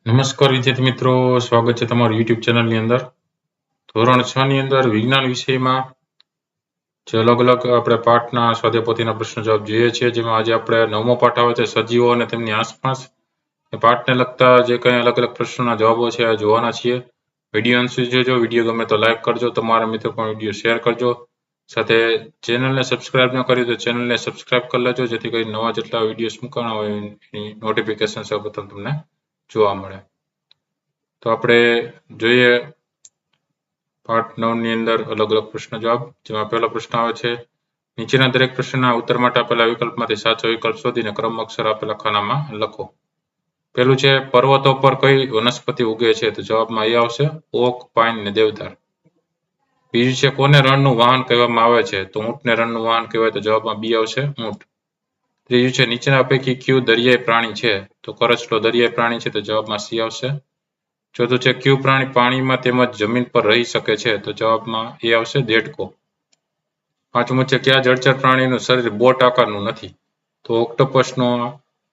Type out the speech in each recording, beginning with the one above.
નમસ્કાર વિદ્યાર્થી મિત્રો, સ્વાગત છે તમારું યુટ્યુબ ચેનલની અંદર. ધોરણ 6 ની અંદર વિજ્ઞાન વિષયમાં જે અલગ અલગ આપણે પાઠના સ્વાધ્યાયપોથીના પ્રશ્નો જવાબ જોઈએ છીએ, જેમાં આજે આપણે 9મો પાઠ આવે છે સજીવો અને તેમની આસપાસ. એ પાઠને લગતા જે કંઈ અલગ અલગ પ્રશ્નોના જવાબો છે આ જોવાના છીએ. વિડીયો અંત સુધી જોજો. વિડીયો ગમે તો લાઈક કરજો, તમારા મિત્રો પણ વિડીયો શેર કરજો. સાથે ચેનલને સબસ્ક્રાઇબ ન કરી તો ચેનલને સબસ્ક્રાઇબ કરી લેજો, જેથી કરી નવા જેટલા વિડીયોઝ મૂકવાના હોય એની નોટિફિકેશન સૌપ્રથમ તમને જોવા મળે. તો આપણે જોઈએ પાઠ 9 ની અંદર અલગ અલગ પ્રશ્ન જવાબ. જેમાં પહેલો પ્રશ્ન આવે છે, નીચેના દરેક પ્રશ્નના ઉત્તર માટે આપેલા વિકલ્પમાંથી સાચો વિકલ્પ શોધીને ક્રમ અક્ષર આપેલા ખાનામાં લખો. પહેલું છે, પર્વતો પર કઈ વનસ્પતિ ઉગે છે? તો જવાબમાં એ આવશે ઓક, પાઇન ને દેવદાર. બીજું છે, કોને રણનું વાહન કહેવામાં આવે છે? તો ઊંટને રણનું વાહન કહેવાય. તો જવાબમાં બી આવશે ઊંટ. ત્રીજું છે, નીચેના પૈકી કયું દરિયાઈ પ્રાણી છે? તો કરચલો દરિયાઈ પ્રાણી છે. તો જવાબમાં સી આવશે. ચોથું છે, કયું પ્રાણી પાણીમાં તેમજ જમીન પર રહી શકે છે? તો જવાબમાં એ આવશે દેડકો. પાંચમું છે, કયા જળચર પ્રાણીનું શરીર બોટ આકારનું નથી? તો ઓક્ટોપસનું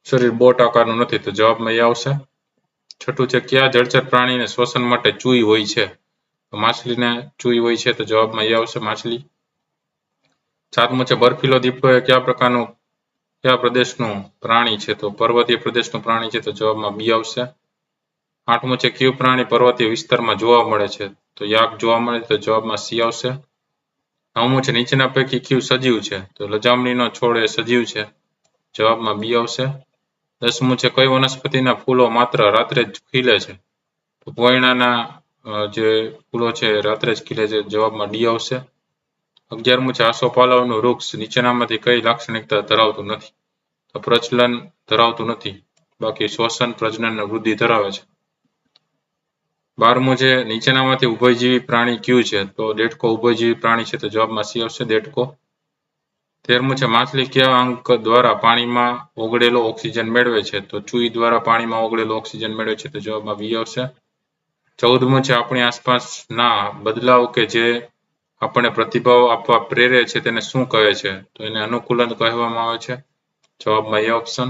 શરીર બોટ આકારનું નથી. તો જવાબમાં એ આવશે. છઠ્ઠું છે, કયા જળચર પ્રાણીને શ્વસન માટે ચૂઈ હોય છે? તો માછલીને ચૂઈ હોય છે. તો જવાબમાં એ આવશે માછલી. સાતમું છે, બર્ફીલો દીપડો એ કયા પ્રદેશનું પ્રાણી છે? તો પર્વતીય પ્રદેશનું પ્રાણી છે. તો જવાબમાં બી આવશે. આઠમું છે, કયું પ્રાણી પર્વતીય વિસ્તારમાં જોવા મળે છે? તો યાક જોવા મળે. તો જવાબમાં સી આવશે. નવમું છે, નીચેના પૈકી કયું સજીવ છે? તો લજામણીનો છોડ એ સજીવ છે. જવાબમાં બી આવશે. દસમું છે, કઈ વનસ્પતિના ફૂલો માત્ર રાત્રે જ ખીલે છે? તો પોયણાના જે ફૂલો છે રાત્રે જ ખીલે છે. જવાબમાં ડી આવશે. 11મું છે, આસોપાલવનું વૃક્ષ નીચેનામાંથી કઈ લાક્ષણિકતા ધરાવતું નથી? તો પ્રચલન ધરાવતું નથી, બાકી શ્વસન, પ્રજનન અને વૃદ્ધિ ધરાવે છે. 12મું છે, નીચેનામાંથી ઉભયજીવી પ્રાણી કયું છે? તો દેડકો ઉભયજીવી પ્રાણી છે. તો જવાબમાં સી આવશે દેડકો. 13મું છે, માછલી કયા અંગ દ્વારા પાણીમાં ઓગળેલો ઓક્સિજન મેળવે છે? તો ચૂઈ દ્વારા પાણીમાં ઓગળેલો ઓક્સિજન મેળવે છે. તો જવાબમાં બી આવશે. 14મું છે, આપણી આસપાસના બદલાવ કે જે આપણને પ્રતિભાવ આપવા પ્રેરે છે તેને શું કહે છે? તો એને અનુકૂલન કહેવામાં આવે છે. જવાબમાં એ ઓપ્શન.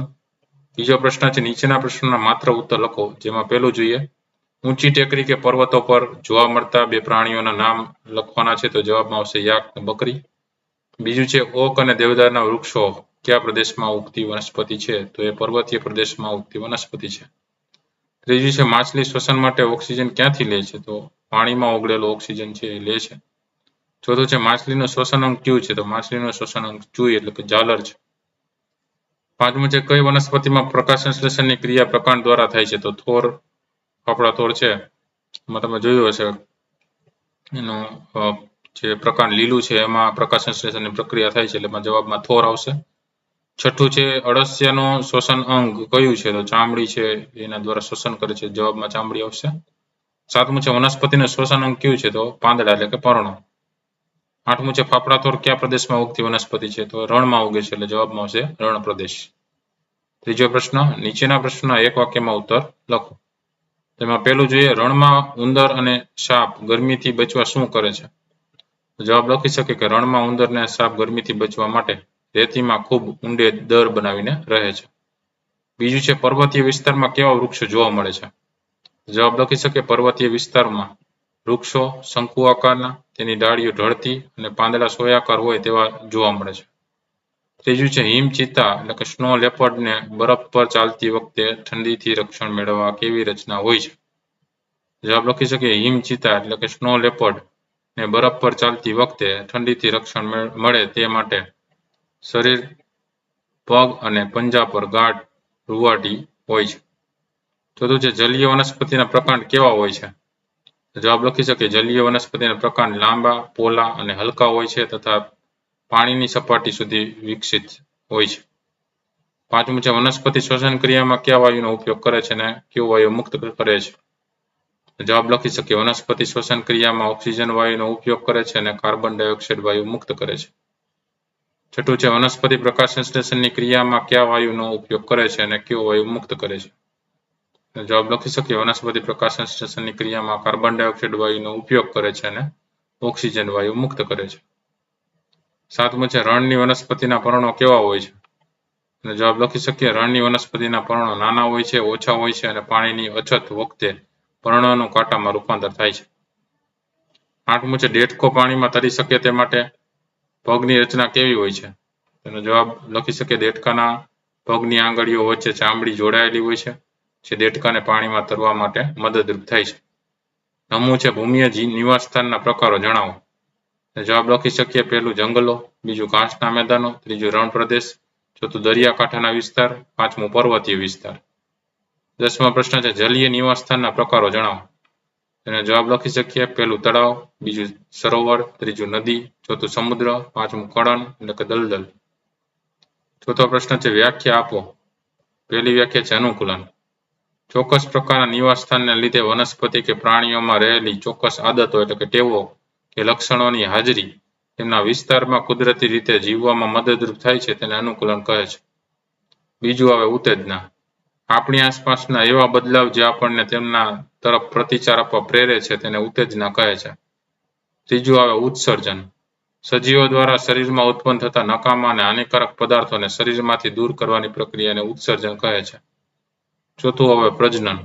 બીજો પ્રશ્ન છે, નીચેના પ્રશ્નોના માત્ર ઉત્તર લખો. જેમાં પહેલું જોઈએ, ઊંચી ટેકરી કે પર્વતો પર જોવા મળતા બે પ્રાણીઓના નામ લખવાના છે. તો જવાબમાં આવશે યાક અને બકરી. બીજું છે, ઓક અને દેવદારના વૃક્ષો કયા પ્રદેશમાં ઉગતી વનસ્પતિ છે? તો એ પર્વતીય પ્રદેશમાં ઉગતી વનસ્પતિ છે. ત્રીજું છે, માછલી શ્વસન માટે ઓક્સિજન ક્યાંથી લે છે? તો પાણીમાં ઓગળેલો ઓક્સિજન છે એ લે છે. ચોથું છે, માછલીનું શ્વસન અંગ કયું છે? તો માછલીનું શ્વસન અંગ ચૂઈ એટલે કે ઝાલર છે. પાંચમું છે, કઈ વનસ્પતિમાં પ્રકાશ સંશ્લેષણની ક્રિયા પ્રકાંડ દ્વારા થાય છે? તો થોર, ફાફડા થોર છે એમાં તમે જોયું હશે એનું જે પ્રકાંડ લીલું છે એમાં પ્રકાશ સંશ્લેષણની પ્રક્રિયા થાય છે, એટલે એમાં જવાબમાં થોર આવશે. છઠ્ઠું છે, અળસિયાનું શ્વસન અંગ કયું છે? તો ચામડી છે એના દ્વારા શ્વસન કરે છે. જવાબમાં ચામડી આવશે. સાતમું છે, વનસ્પતિનું શ્વસન અંગ કયું છે? તો પાંદડા એટલે કે પર્ણો. આઠમું છે, ફાફડા થોર કયા પ્રદેશમાં ઉગતી વનસ્પતિ છે? તો રણમાં ઉગે છે, એટલે જવાબમાં આવશે રણ પ્રદેશ. ત્રીજો પ્રશ્ન, નીચેના પ્રશ્નના એક વાક્યમાં ઉત્તર લખો. તેમાં પહેલું જોઈએ, રણમાં ઉંદર અને સાપ ગરમીથી બચવા શું કરે છે? જવાબ લખી શકે કે રણમાં ઉંદર અને સાપ ગરમીથી બચવા માટે રેતીમાં ખૂબ ઊંડે દર બનાવીને રહે છે. બીજું છે, પર્વતીય વિસ્તારમાં કેવા વૃક્ષો જોવા મળે છે? જવાબ લખી શકે પર્વતીય વિસ્તારમાં વૃક્ષો શંકુ આકારના, તેની ડાળીઓ ઢળતી અને પાંદડા સોયાકાર હોય તેવા જોવા મળે છે. ત્રીજું છે, હિમચીતા એટલે કે સ્નો લેપર્ડને બરફ પર ચાલતી વખતે ઠંડીથી રક્ષણ મેળવવા કેવી રચના હોય છે? જવાબ લખી શકે હિમચીતા એટલે કે સ્નો લેપર્ડ ને બરફ પર ચાલતી વખતે ઠંડીથી રક્ષણ મળે તે માટે શરીર, પગ અને પંજા પર ગાઢ રૂંવાટી હોય છે. ચોથું છે, જલીય વનસ્પતિના પ્રકાંડ કેવા હોય છે? જવાબ લખી શકે જલીય વનસ્પતિના પ્રકાંડ લાંબા, પોલા અને હલકા હોય છે તથા પાણીની સપાટી સુધી વિકસિત હોય છે. પાંચમું છે, વનસ્પતિ શ્વસન ક્રિયામાં કયા વાયુનો ઉપયોગ કરે છે અને કયો વાયુ મુક્ત કરે છે? જવાબ લખી શકે વનસ્પતિ શ્વસન ક્રિયામાં ઓક્સિજન વાયુનો ઉપયોગ કરે છે અને કાર્બન ડાયોક્સાઇડ વાયુ મુક્ત કરે છે. છઠ્ઠું છે, વનસ્પતિ પ્રકાશ સંશ્લેષણની ક્રિયામાં કયા વાયુનો ઉપયોગ કરે છે અને કયો વાયુ મુક્ત કરે છે? જવાબ લખી શકે વનસ્પતિ પ્રકાશ સંશ્લેષણની ક્રિયામાં કાર્બન ડાયોક્સાઇડ વાયુનો ઉપયોગ કરે છે અને ઓક્સિજન વાયુ મુક્ત કરે છે. સાતમું છે, રણની વનસ્પતિના પર્ણો કેવા હોય છે? અને જવાબ લખી શકીએ રણની વનસ્પતિના પર્ણો નાના હોય છે, ઓછા હોય છે અને પાણીની અછત વખતે પર્ણોનું કાંટામાં રૂપાંતર થાય છે. 8મું છે દેડકો પાણીમાં તરી શકે તે માટે પગની રચના કેવી હોય છે? તેનો જવાબ લખી શકીએ દેડકાના પગની આંગળીઓ વચ્ચે ચામડી જોડાયેલી હોય છે, જે દેડકાને પાણીમાં તરવા માટે મદદરૂપ થાય છે. 9મું છે ભૂમિય નિવાસસ્થાનના પ્રકારો જણાવો. જવાબ લખી શકીએ પહેલું જંગલો, બીજું ઘાસના મેદાનો, ત્રીજું રણ પ્રદેશ, ચોથું દરિયાકાંઠાના વિસ્તાર, 5મું પર્વતીય વિસ્તાર. 10મો પ્રશ્ન છે જલીય નિવાસસ્થાનના પ્રકારો જણાવો. તેનો જવાબ લખી શકીએ પહેલું તળાવ, બીજું સરોવર, ત્રીજું નદી, ચોથું સમુદ્ર, 5મું કળણ એટલે કે દલદલ. ચોથો પ્રશ્ન છે વ્યાખ્યા આપો. પહેલી વ્યાખ્યા છે અનુકૂલન. ચોક્કસ પ્રકારના નિવાસસ્થાનને લીધે વનસ્પતિ કે પ્રાણીઓમાં રહેલી ચોક્કસ આદતો એટલે કે ટેવો કે લક્ષણોની હાજરી તેમના વિસ્તારમાં કુદરતી રીતે જીવવામાં મદદરૂપ થાય છે તેને અનુકૂલન કહે છે. બીજું આવે ઉત્તેજના. આપણી આસપાસના એવા બદલાવ જે આપણને તેમના તરફ પ્રતિચાર આપવા પ્રેરે છે તેને ઉત્તેજના કહે છે. ત્રીજું આવે ઉત્સર્જન. સજીવો દ્વારા શરીરમાં ઉત્પન્ન થતા નકામા અને હાનિકારક પદાર્થોને શરીરમાંથી દૂર કરવાની પ્રક્રિયાને ઉત્સર્જન કહે છે. ચોથું આવે પ્રજનન.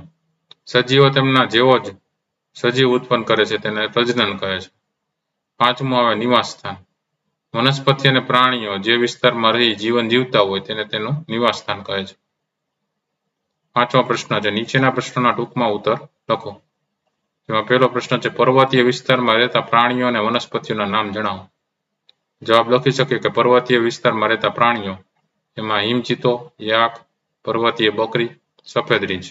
સજીવો તેમના જેવો જ સજીવ ઉત્પન્ન કરે છે તેને પ્રજનન કહે છે. 5મું આવે નિવાસસ્થાન. વનસ્પતિ અને પ્રાણીઓ જે વિસ્તારમાં રહી જીવન જીવતા હોય તેને તેનું નિવાસસ્થાન કહે છે. 5મો પ્રશ્ન છે નીચેના પ્રશ્નોના ટૂંકમાં ઉત્તર લખો. જેમાં પહેલો પ્રશ્ન છે પર્વતીય વિસ્તારમાં રહેતા પ્રાણીઓ અને વનસ્પતિઓના નામ જણાવો. જવાબ લખી શકીએ કે પર્વતીય વિસ્તારમાં રહેતા પ્રાણીઓ એમાં હિમચીતો, યાક, પર્વતીય બકરી, સફેદ રીંછ.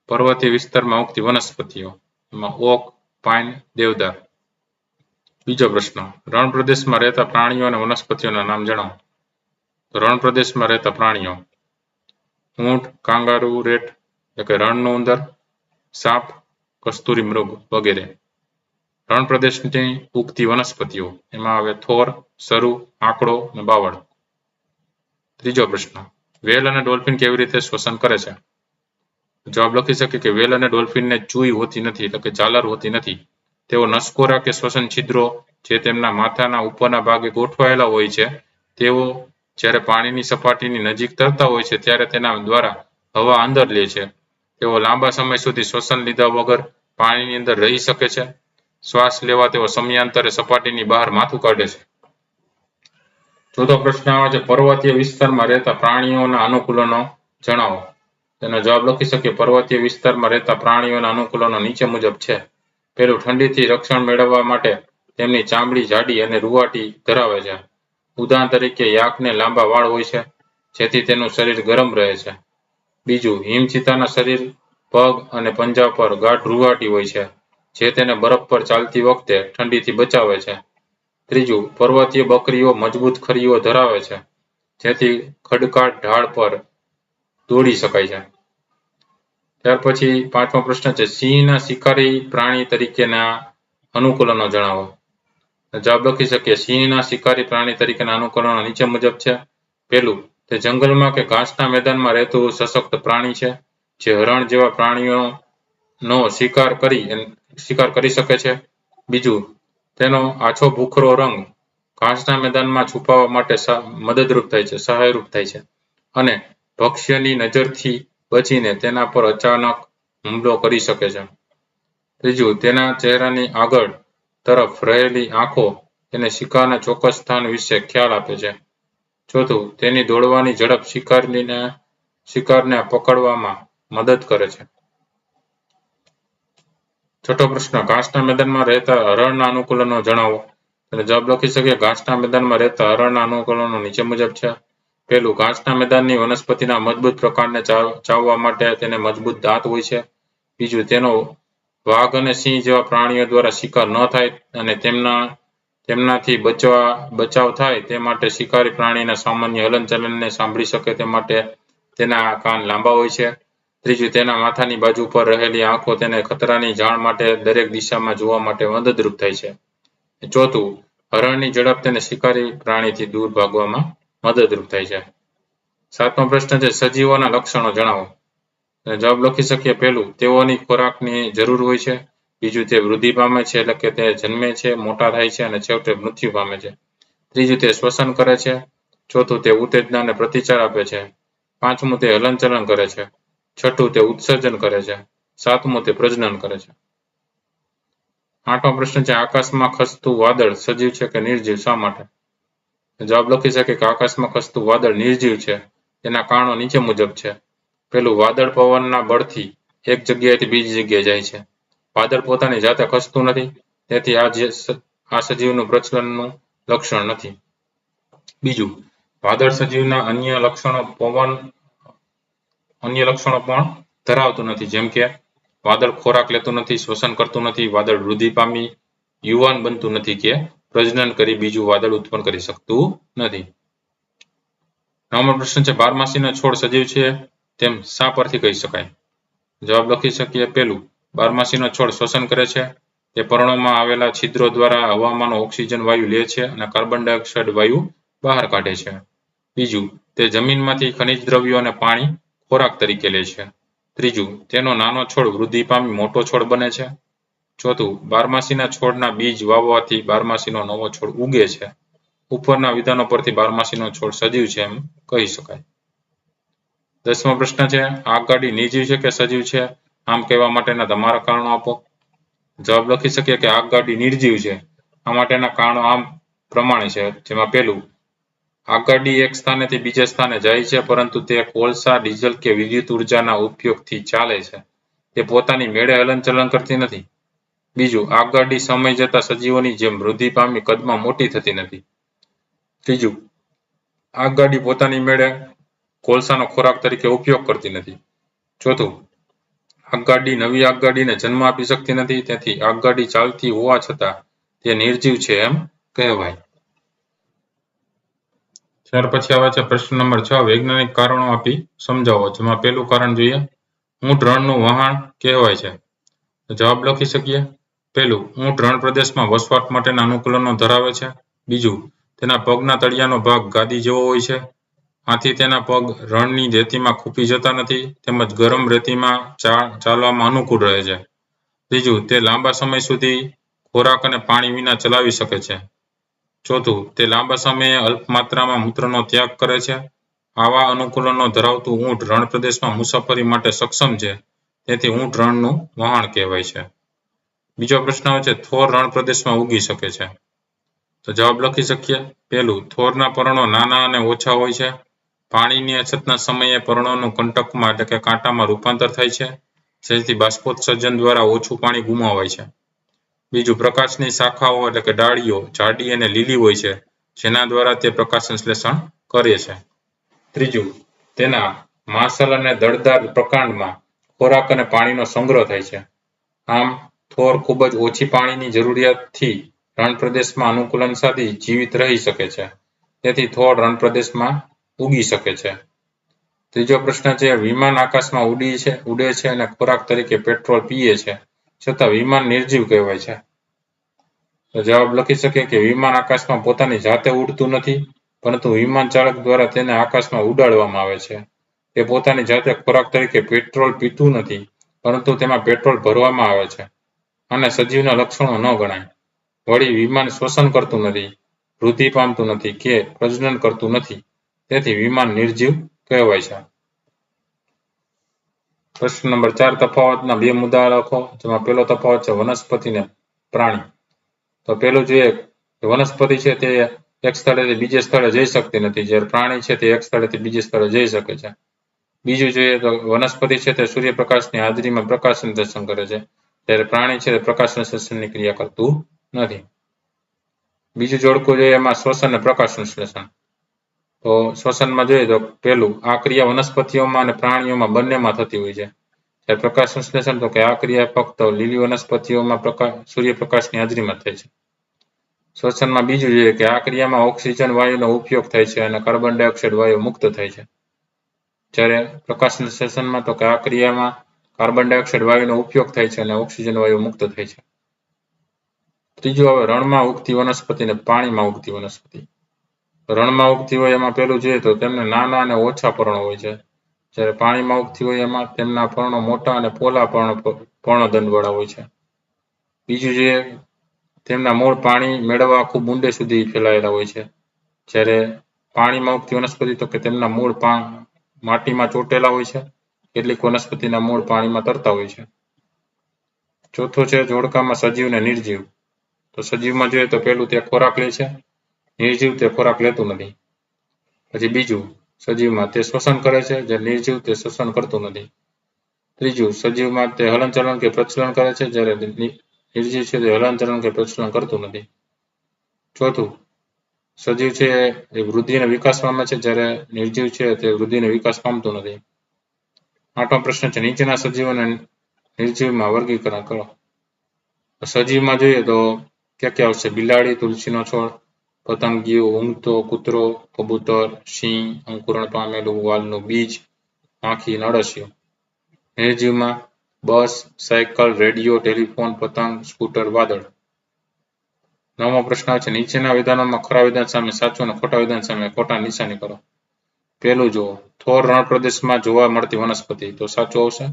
પર્વતીય વિસ્તારમાં ઉગતી વનસ્પતિઓ એમાં ઓક, પાઇન, દેવદાર. બીજો પ્રશ્ન રણ પ્રદેશમાં રહેતા પ્રાણીઓ અને વનસ્પતિઓના નામ જણાવો. તો રણ પ્રદેશમાં રહેતા પ્રાણીઓ ઊંટ, કાંગારૂ રેટ એટલે કે રણનું ઉંદર, સાપ, કસ્તુરી મૃગ વગેરે. રણ પ્રદેશની ઉગતી વનસ્પતિઓ એમાં આવે થોર, સરુ, આંકડો અને બાવળ. ત્રીજો પ્રશ્ન વેલ અને ડોલ્ફિન કેવી રીતે શ્વસન કરે છે? જવાબ લખી શકીએ કે વેલ અને ડોલ્ફિનને ચૂઈ હોતી નથી એટલે કે ઝાલર હોતી નથી. તેઓ નસકોરા કે શ્વસન છિદ્રો જે તેમના માથાના ઉપરના ભાગે ગોઠવાયેલા હોય છે તેઓ જ્યારે પાણીની સપાટીની નજીક તરતા હોય છે ત્યારે તેના દ્વારા હવા અંદર લે છે. તેઓ લાંબા સમય સુધી શ્વસન લીધા વગર પાણીની અંદર રહી શકે છે. શ્વાસ લેવા તેઓ સમયાંતરે સપાટીની બહાર માથું કાઢે છે. ચોથો પ્રશ્ન આવે છે પર્વતીય વિસ્તારમાં રહેતા પ્રાણીઓના અનુકૂલનો જણાવો. તેનો જવાબ લખી શકીએ પર્વતીય વિસ્તારમાં રહેતા પ્રાણીઓના અનુકૂલનો નીચે મુજબ છે. પહેલું ઠંડીથી રક્ષણ મેળવવા માટે તેમની ચામડી જાડી અને રૂવાટી ધરાવે છે. ઉદાહરણ તરીકે યાકને લાંબા વાળ હોય છે જેથી તેનું શરીર ગરમ રહે છે. બીજું હિમચીતાના શરીર, પગ અને પંજા પર ગાઢ રૂવાટી હોય છે જે તેને બરફ પર ચાલતી વખતે ઠંડીથી બચાવે છે. ત્રીજું પર્વતીય બકરીઓ મજબૂત ખરીઓ ધરાવે છે જેથી ખડકાટ ઢાળ પર દોડી શકાય છે. ત્યાર પછી 5મો પ્રશ્ન છે સિંહના શિકારી પ્રાણી તરીકેના અનુકૂલનો જણાવો. જવાબ લખી શકીએ સિંહના શિકારી પ્રાણી તરીકેના અનુકૂલનો નીચે મુજબ છે. પહેલું તે જંગલમાં કે ઘાસના મેદાનમાં રહેતું સશક્ત પ્રાણી છે જે હરણ જેવા પ્રાણીઓનો શિકાર કરી શકે છે. બીજું તેનો આછો ભૂખરો રંગ ઘાસના મેદાનમાં છુપાવવા માટે મદદરૂપ થાય છે, સહાયરૂપ થાય છે અને ભક્ષ્યની નજરથી બચીને તેના પર અચાનક હુમલો કરી શકે છે. ત્રીજું તેના ચહેરાની આગળ તરફ રહેલી આંખો તેને શિકારના ચોક્કસ સ્થાન વિશે ખ્યાલ આપે છે. ચોથું તેની દોડવાની ઝડપ શિકારને પકડવામાં મદદ કરે છે. છઠ્ઠો પ્રશ્ન ઘાસના મેદાનમાં રહેતા હરણના અનુકૂલનો જણાવો. જવાબ લખી શકીએ ઘાસના મેદાનમાં રહેતા હરણના અનુકૂલનો નીચે મુજબ છે. પહેલું ઘાસના મેદાનની વનસ્પતિના મજબૂત પ્રકારને ચાવવા માટે તેને મજબૂત દાંત હોય છે. બીજું તેનો વાઘ અને સિંહ જેવા પ્રાણીઓ દ્વારા શિકાર ન થાય અને તેમનાથી બચાવ થાય તે માટે શિકારી પ્રાણીના સામાન્ય હલનચલનને સાંભળી શકે તે માટે તેના કાન લાંબા હોય છે. ત્રીજું તેના માથાની બાજુ પર રહેલી આંખો તેને ખતરાની જાણ માટે દરેક દિશામાં જોવા માટે મદદરૂપ થાય છે. ચોથું હરણની ઝડપ તેને શિકારી પ્રાણીથી દૂર ભાગવામાં મદદરૂપ થાય છે. 7મો પ્રશ્ન છે સજીવોના લક્ષણો જણાવો. જવાબ લખી શકીએ પહેલું તેઓની ખોરાકની જરૂર હોય છે. બીજું તે વૃદ્ધિ પામે છે એટલે કે તે જન્મે છે, મોટા થાય છે અને છેવટે મૃત્યુ પામે છે. ત્રીજું તે શ્વસન કરે છે. ચોથું તે ઉત્તેજના અને પ્રતિચાર આપે છે. પાંચમું તે હલનચલન કરે છે. છઠ્ઠું તે ઉત્સર્જન કરે છે. સાતમું તે પ્રજનન કરે છે. આઠમો પ્રશ્ન છે આકાશમાં ખસતું વાદળ સજીવ છે કે નિર્જીવ? શા માટે? જવાબ લખી શકે કે આકાશમાં ખસતું વાદળ નિર્જીવ છે. તેના કારણો નીચે મુજબ છે. પેલું, વાદળ પવનના બળથી એક જગ્યાએથી બીજી જગ્યાએ જાય છે. વાદળ પોતાની જાતે ખસતું નથી, તેથી આ સજીવનું પ્રચલનનું લક્ષણ નથી. બીજું, વાદળ સજીવના અન્ય લક્ષણો પણ ધરાવતું નથી, જેમ કે વાદળ ખોરાક લેતું નથી, શ્વસન કરતું નથી, વાદળ વૃદ્ધિ પામી યુવાન બનતું નથી કે પ્રજનન કરી બીજું વાદળ ઉત્પન્ન કરી શકતું નથી. નવમો પ્રશ્ન છે બારમાસીનો છોડ સજીવ છે તેમ શા પરથી કહી શકાય? જવાબ લખી શકીએ. પેલું, બારમાસીનો છોડ શ્વસન કરે છે. તે પર્ણોમાં આવેલા છિદ્રો દ્વારા હવામાંનો ઓક્સિજન વાયુ લે છે અને કાર્બન ડાયોક્સાઇડ વાયુ બહાર કાઢે છે. બીજું, તે જમીનમાંથી ખનિજ દ્રવ્યો અને પાણી ખોરાક તરીકે લે છે. ત્રીજું, તેનો નાનો છોડ વૃદ્ધિ પામી મોટો છોડ બને છે. ચોથું, બારમાસીના છોડના બીજ વાવવાથી બારમાસીનો નવો છોડ ઉગે છે. ઉપરના વિધાનો પરથી બારમાસીનો છોડ સજીવ છે એમ કહી શકાય. દસમો પ્રશ્ન છે આગગાડી નિર્જીવ છે કે સજીવ છે? આમ કહેવા માટેના તમારા કારણો આપો. જવાબ લખી શકીએ કે આગગાડી નિર્જીવ છે. આ માટેના કારણો આમ પ્રમાણે છે, જેમાં પહેલું, આગગાડી એક સ્થાનેથી બીજા સ્થાને જાય છે, પરંતુ તે કોલસા, ડીઝલ કે વિદ્યુત ઉર્જાના ઉપયોગથી ચાલે છે. તે પોતાની મેળે હલનચલન કરતી નથી. બીજું, આગગાડી સમય જતા સજીવોની જેમ વૃદ્ધિ પામી કદમાં મોટી થતી નથી. ત્રીજું, આગગાડી પોતાની મેળે કોલસાનો ખોરાક તરીકે ઉપયોગ કરતી નથી. ચોથું, આગગાડી નવી આગગાડીને જન્મ આપી શકતી નથી, તેથી આગગાડી ચાલતી હોવા છતાં તે નિર્જીવ છે એમ કહેવાય. ત્યાર પછી આવે છે પ્રશ્ન નંબર 6, વૈજ્ઞાનિક કારણો આપી સમજાવો. જેમાં પહેલું કારણ જોઈએ, ઊંટ રણનું વહાણ કહેવાય છે. જવાબ લખી શકીએ. પહેલું, ઊંટ રણ પ્રદેશમાં વસવાટ માટેના અનુકૂલનો ધરાવે છે. બીજું, તેના પગના તળિયાનો ભાગ ગાદી જેવો હોય છે. આથી તેના પગ રણની રેતીમાં ખૂંપી જતા નથી, તેમજ ગરમ રેતીમાં ચાલવામાં અનુકૂળ રહે છે. ત્રીજું, તે લાંબા સમય સુધી ખોરાક અને પાણી વિના ચલાવી શકે છે. ચોથું, તે લાંબા સમયે અલ્પ માત્રામાં મૂત્રનો ત્યાગ કરે છે. આવા અનુકૂલનો ધરાવતું ઊંટ રણ પ્રદેશમાં મુસાફરી માટે સક્ષમ છે, તેથી ઊંટ રણનું વહાણ કહેવાય છે. બીજો પ્રશ્ન આવે છે, થોર રણ પ્રદેશમાં ઉગી શકે છે. તો જવાબ લખી શકીએ. પહેલું, થોરના પર્ણો નાના અને ઓછા હોય છે. પાણીની અછતના સમયે પર્ણોનું કંટકમાં એટલે કે કાંટામાં રૂપાંતર થાય છે, જેથી બાષ્પોત્સર્જન દ્વારા ઓછું પાણી ગુમાવાય છે. બીજું, પ્રકાશની શાખાઓ એટલે કે ડાળીઓ જાડી અને લીલી હોય છે, જેના દ્વારા તે પ્રકાશ સંશ્લેષણ કરે છે. ત્રીજું, તેના માંસલ અને દળદાર પ્રકાંડમાં ખોરાક અને પાણીનો સંગ્રહ થાય છે. આમ થોર ખૂબ જ ઓછી પાણીની જરૂરિયાતથી રણ પ્રદેશમાં અનુકૂલન સાધી જીવિત રહી શકે છે. તેથી થોર રણ પ્રદેશમાં ઉગી શકે છે. ત્રીજો પ્રશ્ન છે, વિમાન આકાશમાં ઉડે છે અને ખોરાક તરીકે પેટ્રોલ પીએ છે, છતાં વિમાન નિર્જીવ કહેવાય છે. તો જવાબ લખી શકીએ કે વિમાન આકાશમાં પોતાની જાતે ઉડતું નથી, પરંતુ વિમાન ચાલક દ્વારા તેને આકાશમાં ઉડાડવામાં આવે છે. તે પોતાની જાતે ખોરાક તરીકે પેટ્રોલ પીતું નથી, પરંતુ તેમાં પેટ્રોલ ભરવામાં આવે છે. અને સજીવના લક્ષણો ન ગણાય. વળી વિમાન શ્વસન કરતું નથી, વૃદ્ધિ પામતું નથી કે પ્રજનન કરતું નથી, તેથી વિમાન નિર્જીવ કહેવાય છે. પ્રશ્ન નંબર 4, તફાવતના બે મુદ્દા લખો. જેમાં પહેલો તફાવત છે વનસ્પતિ અને પ્રાણી. તો પહેલું જોઈએ, વનસ્પતિ છે તે એક સ્થળેથી બીજે સ્થળે જઈ શકતી નથી, જ્યારે પ્રાણી છે તે એક સ્થળેથી બીજે સ્થળે જઈ શકે છે. બીજું જોઈએ તો વનસ્પતિ છે તે સૂર્યપ્રકાશની હાજરીમાં પ્રકાશ સંશ્લેષણ કરે છે, જ્યારે પ્રાણી છે તે પ્રકાશ સંશ્લેષણની ક્રિયા કરતું નથી. બીજું જોડકું જોઈએ એમાં શ્વસન અને પ્રકાશ સંશ્લેષણ. તો શ્વસનમાં જોઈએ તો પહેલું, આ ક્રિયા વનસ્પતિઓમાં અને પ્રાણીઓમાં બંનેમાં થતી હોય છે. ત્યારે પ્રકાશ સંશ્લેષણ તો કે આ ક્રિયા ફક્ત લીલી વનસ્પતિઓમાં સૂર્યપ્રકાશની હાજરીમાં થાય છે. શ્વસનમાં બીજું જોઈએ કે આ ક્રિયામાં ઓક્સિજન વાયુનો ઉપયોગ થાય છે અને કાર્બન ડાયોક્સાઇડ વાયુ મુક્ત થાય છે. જ્યારે પ્રકાશ સંશ્લેષણમાં તો કે આ ક્રિયામાં કાર્બન ડાયોક્સાઇડ વાયુનો ઉપયોગ થાય છે અને ઓક્સિજન વાયુ મુક્ત થાય છે. ત્રીજું હવે રણમાં ઉગતી વનસ્પતિ અને પાણીમાં ઉગતી વનસ્પતિ. રણમાં ઉગતી હોય એમાં પહેલું જોઈએ તો તેમને નાના અને ઓછા પર્ણો હોય છે, જ્યારે પાણીમાં ઉગતી હોય એમાં તેમના પર્ણો મોટા અને પોલા પર્ણદંડવાળા હોય છે. બીજું જોઈએ, તેમના મૂળ પાણી મેળવવા ખૂબ ઊંડે સુધી ફેલાયેલા હોય છે, જ્યારે પાણીમાં ઉગતી વનસ્પતિ તો કે તેમના મૂળ માટીમાં ચોટેલા હોય છે. કેટલીક વનસ્પતિના મૂળ પાણીમાં તરતા હોય છે. ચોથો છે જોડકામાં સજીવ અને નિર્જીવ. તો સજીવમાં જોઈએ તો પેલું તે ખોરાક લે છે, નિર્જીવ તે ખોરાક લેતું નથી. પછી બીજું સજીવમાં તે શ્વસન કરે છે, જ્યારે નિર્જીવ તે શ્વસન કરતું નથી. ત્રીજું સજીવમાં તે હલનચલન કે પ્રચલન કરે છે, જ્યારે નિર્જીવ છે તે હલનચલન કે પ્રચલન કરતું નથી. ચોથું સજીવ છે એ વૃદ્ધિ અને વિકાસ પામે છે, જ્યારે નિર્જીવ છે તે વૃદ્ધિ અને વિકાસ પામતું નથી. 8મો પ્રશ્ન છે નીચેના સજીવ અને નિર્જીવમાં વર્ગીકરણ કરો. સજીવમાં જોઈએ તો ક્યાં આવશે? બિલાડી, તુલસીનો છોડ, પતંગિયું, ઊંઘતો કૂતરો, કબૂતર, સિંહ, અંકુરણ પામેલું વાલનું બીજ, માખી, અળસિયું. નિર્જીવમાં બસ, સાયકલ, રેડિયો, ટેલિફોન, પતંગ, સ્કૂટર, વાદળ. 9મો પ્રશ્ન છે નીચેના વિધાનોમાં ખરા વિધાન સામે સાચું અને ખોટા વિધાન સામે ખોટા નિશાની કરો. પહેલું જુઓ, થોર રણ પ્રદેશમાં જોવા મળતી વનસ્પતિ, તો સાચું આવશે.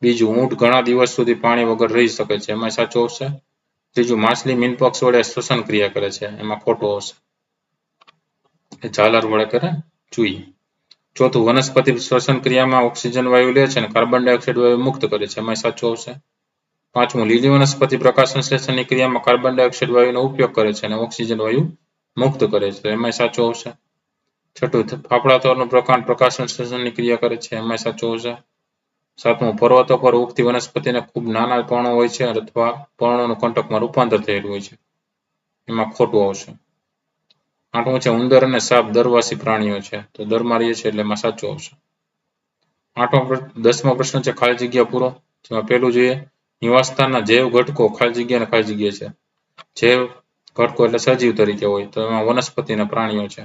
બીજું, ઊંટ ઘણા દિવસ સુધી પાણી વગર રહી શકે છે, એમાં સાચું આવશે. ત્રીજું, માછલી મીનપક્ષ વડે શ્વસન ક્રિયા કરે છે, એમાં ખોટું આવશે. ઝાલર વડે કરે ચૂઈ. ચોથું, વનસ્પતિ શ્વસન ક્રિયામાં ઓક્સિજન વાયુ લે છે અને કાર્બન ડાયોક્સાઇડ વાયુ મુક્ત કરે છે, એમાં સાચું આવશે. 5મું, લીલી વનસ્પતિ પ્રકાશ સંશ્લેષણની ક્રિયામાં કાર્બન ડાયોક્સાઇડ વાયુનો ઉપયોગ કરે છે અને ઓક્સિજન વાયુ મુક્ત કરે છે, એમાં સાચું આવશે. 6, ફાફડા તોરનું પ્રકાંડ પ્રકાશ સંશ્લેષણની ક્રિયા કરે છે, એમાં સાચું આવશે. 7મું, પર્વતો પર ઉગતી વનસ્પતિને ખૂબ નાના પર્ણો હોય છે અથવા પર્ણોનું કંટકમાં રૂપાંતર થયેલું હોય છે, એમાં ખોટું આવશે. 8મું છે ઉંદર અને સાપ દરવાસી પ્રાણીઓ છે, તો દરમાં રહીએ છે એટલે એમાં સાચું આવશે. 10મો પ્રશ્ન છે ખાલી જગ્યા પૂરો. જેમાં પહેલું જોઈએ, નિવાસસ્થાનના જૈવ ઘટકો ખાલી જગ્યા અને ખાલી જગ્યા છે. જૈવ ઘટકો એટલે સજીવ તરીકે હોય, તો એમાં વનસ્પતિ અને પ્રાણીઓ છે.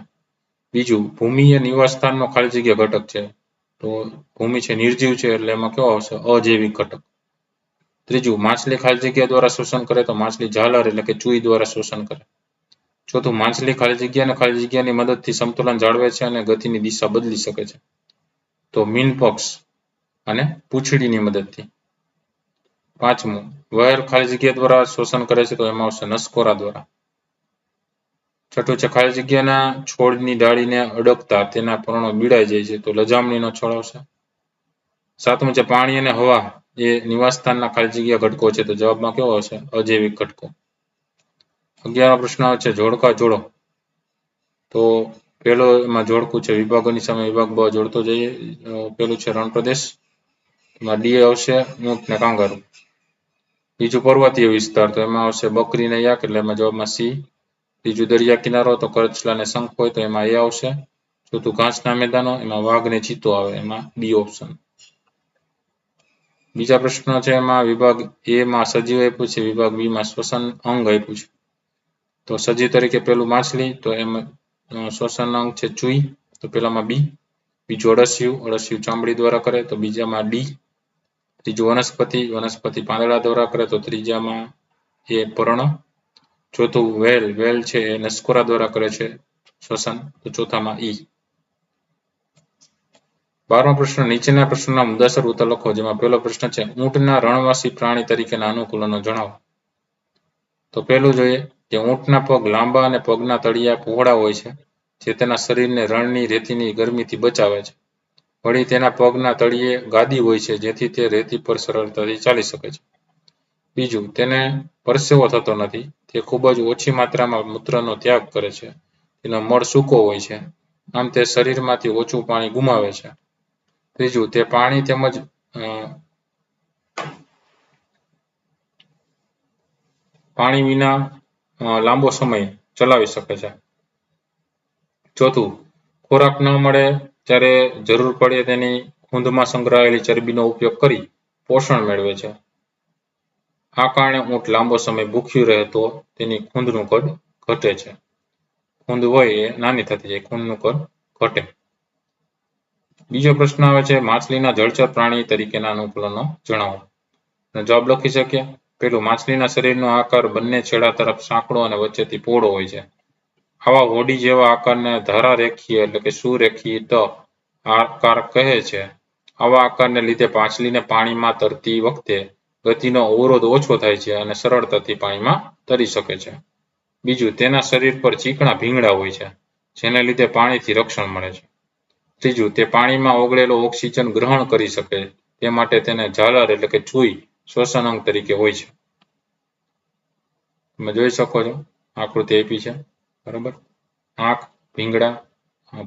બીજું, ભૂમિ એ નિવાસસ્થાનનો ખાલી જગ્યા ઘટક છે, તો ભૂમિ છે નિર્જીવ છે એટલે એમાં કેવો આવશે? અજૈવિક ઘટક. ત્રીજું, માછલી ખાલી જગ્યા દ્વારા શોષણ કરે, તો માછલી ઝાલર એટલે કે ચૂઈ દ્વારા શોષણ કરે. ચોથું, માછલી ખાલી જગ્યા અને ખાલી જગ્યાની મદદથી સમતોલન જાળવે છે અને ગતિની દિશા બદલી શકે છે, તો મીનપક્ષ અને પૂંછડીની મદદથી. 5મું, વહેર ખાલી જગ્યા દ્વારા શોષણ કરે છે, તો એમાં આવશે નસકોરા દ્વારા. 6ઠું છે ખાલી જગ્યાના છોડની ડાળીને અડકતા તેના પર્ણો બીડાઈ જાય છે, તો લજામણીનો છોડ આવશે. 7મું છે પાણી અને હવા એ નિવાસસ્થાનના ખાલી જગ્યા ઘટકો છે, તો જવાબમાં કેવો આવશે? અજૈવિક ઘટકો. 11મો પ્રશ્ન આવે છે જોડકા જોડો. તો પેલો એમાં જોડકું છે વિભાગોની સામે વિભાગ બ જોડતો જઈએ. પેલું છે રણ પ્રદેશ, એમાં ડી આવશે ઊંટ ને કાંગારૂ. બીજું પર્વતીય વિસ્તાર, તો એમાં આવશે બકરી ને યાક, એટલે એમાં જવાબમાં સી. ત્રીજું દરિયા કિનારો, તો કરચલા ને શંખ હોય, તો એમાં એ આવશે. ચોથું ઘાસના મેદાનો, એમાં વાઘ ને ચિત્તો આવે, એમાં બી ઓપ્શન. બીજા પ્રશ્ન છે એમાં વિભાગ એ માં સજીવ આપ્યું છે, વિભાગ બી માં શ્વસન અંગ આપ્યું છે. તો સજીવ તરીકે પેલું માછલી, તો એમાં શ્વસન અંગ છે ચૂઈ, તો પેલામાં બી. બીજું અળસિયું ચામડી દ્વારા કરે, તો બીજામાં ડી. ત્રીજું વનસ્પતિ પાંદડા દ્વારા કરે, તો ત્રીજામાં એ પર્ણ. ચોથું વેલ છે એ નસકોરા દ્વારા કરે છે શ્વસન, તો ચોથામાં ઈ. 12મો પ્રશ્ન, નીચેના પ્રશ્નના મુદ્દાસર ઉત્તર લખો. જેમાં પહેલો પ્રશ્ન છે ઊંટના રણવાસી પ્રાણી તરીકેના અનુકૂલનો જણાવો. તો પહેલું જોઈએ કે ઊંટના પગ લાંબા અને પગના તળિયા પહોળા હોય છે, જે તેના શરીરને રણની રેતીની ગરમીથી બચાવે છે. વળી તેના પગના તળિયે ગાદી હોય છે, જેથી તે રેતી પર સરળતાથી ચાલી શકે છે. બીજું, તેને પરસેવો થતો નથી, તે ખૂબ જ ઓછી માત્રામાં મૂત્રનો ત્યાગ કરે છે. તેનો મળ સૂકો હોય છે, આમ તે શરીરમાંથી ઓછું પાણી ગુમાવે છે. ત્રીજું, તે પાણી તેમજ પાણી વિના લાંબો સમય ચલાવી શકે છે. ચોથું, ખોરાક ન મળે ત્યારે જરૂર પડે તેની ખૂંદમાં સંગ્રહાયેલી ચરબીનો ઉપયોગ કરી પોષણ મેળવે છે. આ કારણે ઊંટ લાંબો સમય ભૂખ્યું રહે તો તેની ખૂંદનું કદ ઘટે છે. ખૂંદ હોય એ નાની થતી જાય, ખૂંદનું કદ ઘટે. બીજો પ્રશ્ન આવે છે માછલીના જળચર પ્રાણી તરીકેના અનુકૂલનો જણાવો. જવાબ લખી શકીએ. પેલું, માછલીના શરીરનો આકાર બંને છેડા તરફ સાંકડો અને વચ્ચેથી પહોળો હોય છે. આવા હોડી જેવા આકારને ધારા રેખીય એટલે કે સુરેખીય આકાર કહે છે. આવા આકારને લીધે માછલીને પાણીમાં તરતી વખતે ગતિનો અવરોધ ઓછો થાય છે અને સરળતાથી પાણીમાં તરી શકે છે. બીજું, તેના શરીર પર ચીકણા ભીંગડા હોય છે. જેને લીધે પાણીથી રક્ષણ મળે છે. ત્રીજું, તે પાણીમાં ઓગળેલો ઓક્સિજન ગ્રહણ કરી શકે તે માટે તેને ઝાલર એટલે કે ચૂઈ શ્વસન અંગ તરીકે હોય છે. તમે જોઈ શકો છો આકૃતિ આપી છે બરાબર. આંખ, ભીંગડા,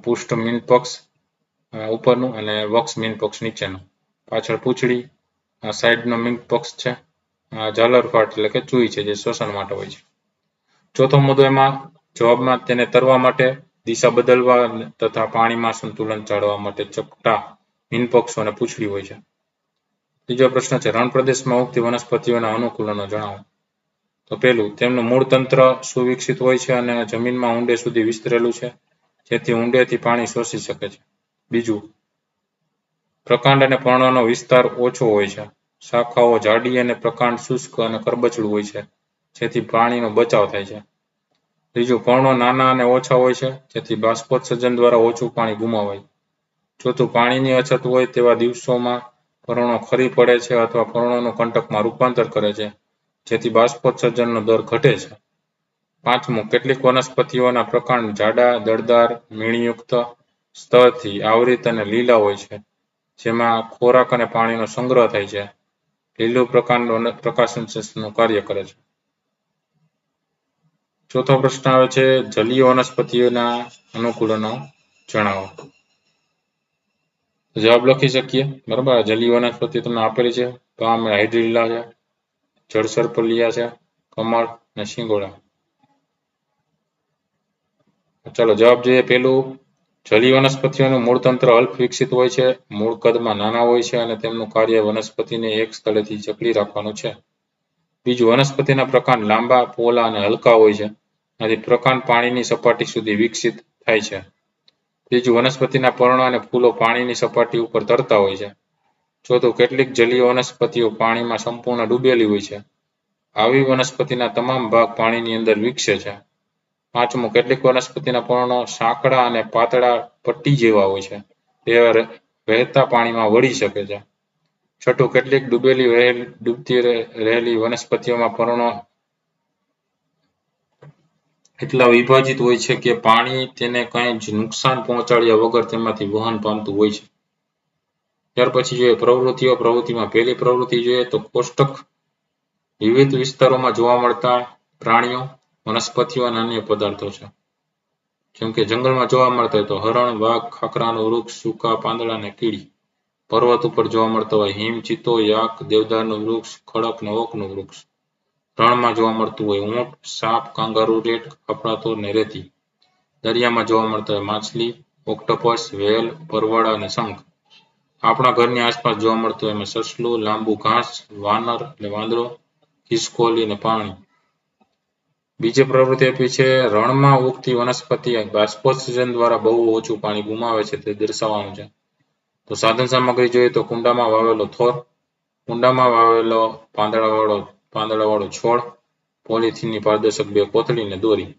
પુષ્ટ મીનપક્ષ ઉપરનું અને વક્ષ મીનપક્ષ નીચેનું, પાછળ પૂંછડી, સાઈડનો મીનપક્ષ છે, ઝાલર ફાટ એટલે કે ચૂઈ છે જે શ્વસન માટે હોય છે. ચોથો મુદ્દો એમાં જવાબમાં તેને તરવા માટે, દિશા બદલવા તથા પાણીમાં સંતુલન જાળવવા માટે ચપટા મીનપક્ષો અને પૂંછડી હોય છે. ત્રીજો પ્રશ્ન છે, રણ પ્રદેશમાં ઉગતી વનસ્પતિઓના અનુકૂલનો જણાવો. તો પેલું, તેમનું મૂળ તંત્ર સુવિકસિત હોય છે અને જમીનમાં ઊંડે સુધી વિસ્તરેલું છે, જેથી ઊંડેથી પાણી શોષી શકે છે. બીજું, પ્રકાંડ અને પર્ણોનો વિસ્તાર ઓછો હોય છે. શાખાઓ જાડી અને પ્રકાંડ શુષ્ક અને કરબચડું હોય છે, જેથી પાણીનો બચાવ થાય છે. ત્રીજું, પર્ણો નાના અને ઓછા હોય છે, જેથી બાષ્પોત્સર્જન દ્વારા ઓછું પાણી ગુમાવાય. ચોથું, પાણીની અછત હોય તેવા દિવસોમાં પર્ણો ખરી પડે છે અથવા પર્ણોનું કંટકમાં રૂપાંતર કરે છે, જેથી બાષ્પોત્સર્જનનો દર ઘટે છે. પાંચમું, કેટલીક વનસ્પતિઓના પ્રકાંડ જાડા, દળદાર, મીણયુક્ત સ્તરથી આવૃત અને લીલા હોય છે, જેમાં ખોરાક અને પાણીનો સંગ્રહ થાય છે. લીલું પ્રકાંડ પ્રકાશ સંશ્લેષણનું કાર્ય કરે છે. ચોથો પ્રશ્ન આવે છે, જલીય વનસ્પતિઓના અનુકૂલનો જણાવો. જવાબ લખી શકીએ બરાબર. જલીય વનસ્પતિ તમને આપેલી છે, પામ, હાઇડ્રિલા છે, જળસર્પલિયા છે, કમળ અને શિંગોડા. ચાલો જવાબ જોઈએ. પેલું, જલીય વનસ્પતિઓનું મૂળ તંત્ર અલ્પ વિકસિત હોય છે, મૂળ કદમાં નાના હોય છે અને તેમનું કાર્ય વનસ્પતિને એક સ્થળેથી જકડી રાખવાનું છે. બીજું, વનસ્પતિના પ્રકાંડ લાંબા, પહોળા અને હલકા હોય છે, આથી પ્રકાંડ પાણીની સપાટી સુધી વિકસિત થાય છે. ત્રીજું, વનસ્પતિના પર્ણો અને ફૂલો પાણીની સપાટી ઉપર તરતા હોય છે. ચોથું, કેટલીક જલીય વનસ્પતિઓ પાણીમાં સંપૂર્ણ ડૂબેલી હોય છે. આવી વનસ્પતિના તમામ ભાગ પાણીની અંદર વિકસે છે. પાંચમું, કેટલીક વનસ્પતિના પર્ણો સાંકડા અને પાતળા પટ્ટી જેવા હોય છે, તે વહેતા પાણીમાં વળી શકે છે. છઠ્ઠું, કેટલીક ડૂબતી રહેલી વનસ્પતિઓમાં પર્ણો એટલા વિભાજિત હોય છે કે પાણી તેને કંઈ જ નુકસાન પહોંચાડ્યા વગર તેમાંથી વહન પામતું હોય છે. ત્યાર પછી જોઈએ પ્રવૃત્તિમાં પહેલી પ્રવૃત્તિ જોઈએ તો કોષ્ટક વિવિધ વિસ્તારોમાં જોવા મળતા પ્રાણીઓ, વનસ્પતિઓ અને અન્ય પદાર્થો છે. જેમ કે જંગલમાં જોવા મળતા હોય તો હરણ, વાઘ, ખાખરાનું વૃક્ષ, સૂકા પાંદડા અને કીડી. પર્વત ઉપર જોવા મળતા હોય હિમ, ચિત્તો, યાક, દેવદારનું વૃક્ષ, ખડક અને ઓકનું વૃક્ષ. રણમાં જોવા મળતું હોય ઊંટ, સાપ, કાંગારૂ, રેટ, કપડાતો અને રેતી. દરિયામાં જોવા મળતા હોય માછલી, ઓક્ટોપસ, વેલ, પરવળ અને શંખ. આપણા ઘરની આસપાસ જોવા મળતું હોય એમાં સસલું, લાંબુ ઘાસ, વાનર એટલે વાંદરો, ખિસકોલી અને પાણી. બીજી પ્રવૃત્તિ આપી છે, રણમાં ઉગતી વનસ્પતિ બાષ્પોત્સર્જન દ્વારા બહુ ઓછું પાણી ગુમાવે છે તે દર્શાવવાનું છે. તો સાધન સામગ્રી જોઈએ તો કુંડામાં વાવેલો થોર, કુંડામાં વાવેલો પાંદડાવાળો છોડ, પોલિથીનની પારદર્શક બે કોથળી અને દોરી.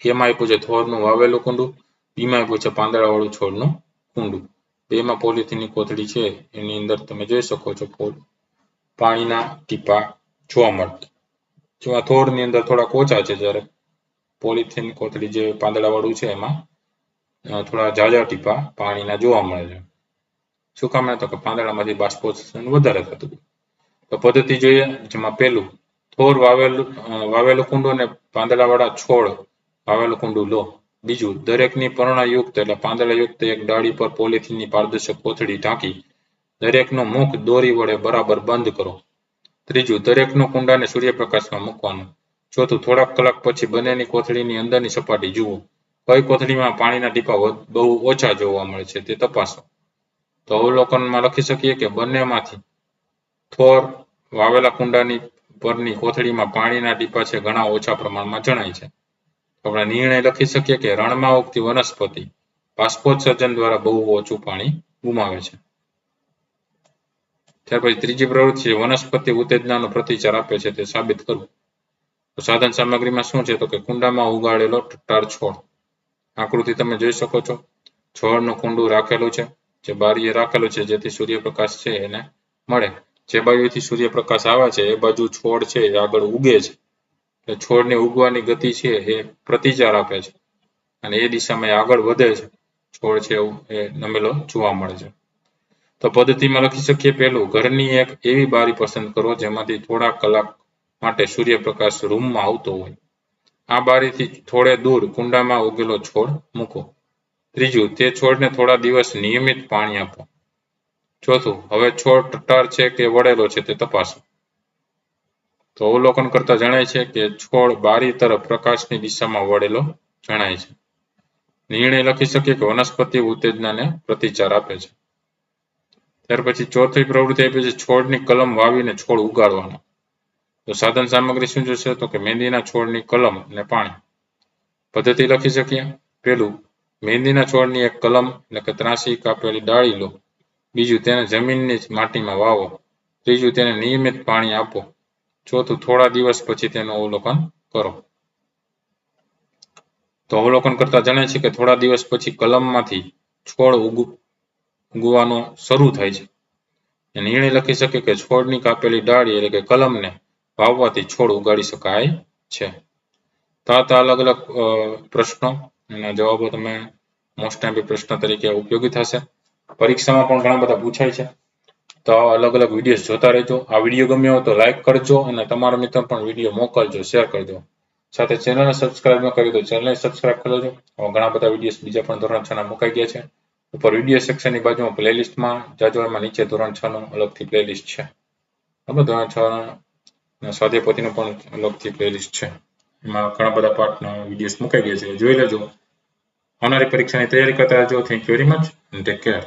એમાં આપ્યું છે થોરનું વાવેલું કુંડું, બીમાં આપ્યું છે પાંદડાવાળું છોડનું કુંડું. બેમાં પોલિથીનની કોથળી છે, એની અંદર તમે જોઈ શકો છો પાણીના ટીપા જોવા મળતા. જો આ થોરની અંદર થોડાક ઓછા છે, જ્યારે પોલિથીન કોથળી જે પાંદડાવાળું છે એમાં થોડા ઝાઝા ટીપા પાણીના જોવા મળે છે. શું કામ? તો કે પાંદડામાંથી બાષ્પોત્સર્જન વધારે થતું. તો પદ્ધતિ જોઈએ, જેમાં પહેલું, થોર વાવેલું કુંડું અને પાંદડાવાળા છોડ વાવેલું કુંડું લો. બીજું, દરેકની પર્ણયુક્ત એટલે પાંદડાયુક્ત એક ડાળી પર પોલિથીનની પારદર્શક કોથળી ઢાંકી દરેકનું મુખ દોરી વડે બરાબર બંધ કરો. ત્રીજું, દરેકનું કુંડાને સૂર્યપ્રકાશમાં મૂકવાનું. ચોથું, થોડાક કલાક પછી બંનેની કોથળીની અંદરની સપાટી જુઓ. કઈ કોથળીમાં પાણીના ટીપા બહુ ઓછા જોવા મળે છે તે તપાસો. તો અવલોકનમાં લખી શકીએ કે બંનેમાંથી થોર વાવેલા કુંડાની પરની કોથળીમાં પાણીના ટીપા છે ઘણા ઓછા પ્રમાણમાં જણાય છે. આપણે નિર્ણય લખી શકીએ કે રણમાં ઉગતી વનસ્પતિ બાષ્પોત્સર્જન દ્વારા બહુ ઓછું પાણી ગુમાવે છે. ત્યાર પછી ત્રીજી પ્રવૃત્તિ છે, વનસ્પતિ ઉત્તેજનાનો પ્રતિચાર આપે છે તે સાબિત કરવું. તો સાધન સામગ્રીમાં શું છે? તો કે કુંડામાં ઉગાડેલો ટટ્ટાર છોડ. આકૃતિ તમે જોઈ શકો છો. છોડનું કુંડું રાખેલું છે, જે બારીએ રાખેલું છે જેથી સૂર્યપ્રકાશ છે એને મળે. જે બાજુથી સૂર્યપ્રકાશ આવે છે એ બાજુ છોડ છે એ આગળ ઉગે છે. એટલે છોડની ઉગવાની ગતિ છે એ પ્રતિચાર આપે છે. અને એ દિશામાં આગળ વધે છે છોડ છે એવું એ નમેલો જોવા મળે છે. તો પદ્ધતિમાં લખી શકીએ પહેલું, ઘરની એક એવી બારી પસંદ કરો જેમાંથી થોડા કલાક માટે સૂર્યપ્રકાશ રૂમમાં આવતો હોય. આ બારીથી થોડે દૂર કુંડામાં ઉગેલો છોડ મૂકો. ત્રીજું, તે છોડને થોડા દિવસ નિયમિત પાણી આપો. ચોથું, હવે છોડ ટટ્ટાર છે કે વળેલો છે તે તપાસો. તો અવલોકન કરતા જણાય છે કે છોડ બારી તરફ પ્રકાશની દિશામાં વળેલો જણાય છે. નિર્ણય લખી શકીએ કે વનસ્પતિ ઉત્તેજનાને પ્રતિચાર આપે છે. ત્યાર પછી ચોથી પ્રવૃત્તિ આપી છે છોડની કલમ વાવીને છોડ ઉગાડવાનો. તો સાધન સામગ્રી શું જોશે? તો કે મહેંદીના છોડની કલમ અને પાણી. પદ્ધતિ લખી શકીએ. પહેલું, મહેંદીના છોડની એક કલમ એટલે કે ત્રાંસી કાપેલી ડાળી લો. બીજું, તેને જમીનની જ માટીમાં વાવો. ત્રીજું, તેને નિયમિત પાણી આપો. ચોથું, થોડા દિવસ પછી તેનું અવલોકન કરો. તો અવલોકન કરતા જણાય છે કે થોડા દિવસ પછી કલમમાંથી છોડ ઉગવાનો શરૂ થાય છે. નિર્ણય લખી શકીએ કે છોડની કાપેલી ડાળી એટલે કે કલમને વાવવાથી છોડ ઉગાડી શકાય છે. તો આ અલગ અલગ પ્રશ્નો એના જવાબો તમે મોસ્ટ ટાઈમ પ્રશ્ન તરીકે ઉપયોગી થશે. પરીક્ષામાં પણ ઘણા બધા પૂછાય છે. તો અલગ અલગ વિડીયો જોતા રહેજો. આ વિડીયો ગમ્યો હોય તો લાઈક કરજો અને તમારા મિત્રો પણ વિડીયો મોકલજો, શેર કરજો. સાથે ચેનલને સબસ્ક્રાઇબ ન કરી તો ચેનલને સબસ્ક્રાઇબ કરી લેજો. ઘણા બધા વિડીયો બીજા પણ ધોરણ 6 ના મુકાઈ ગયા છે. ઉપર વિડીયો સેક્શનની બાજુમાં પ્લેલિસ્ટમાં જાજો, એમાં નીચે ધોરણ 6 નું અલગથી પ્લેલિસ્ટ છે. બરાબર, ધોરણ 6 સ્વાધ્યાય પોથીનું પણ અલગથી પ્લેલિસ્ટ છે. એમાં ઘણા બધા પાર્ટના વિડીયોઝ મુકાઈ ગયા છે, જોઈ લેજો. આવનારી પરીક્ષાની તૈયારી કરતા રહેજો. Thank you very much and take care.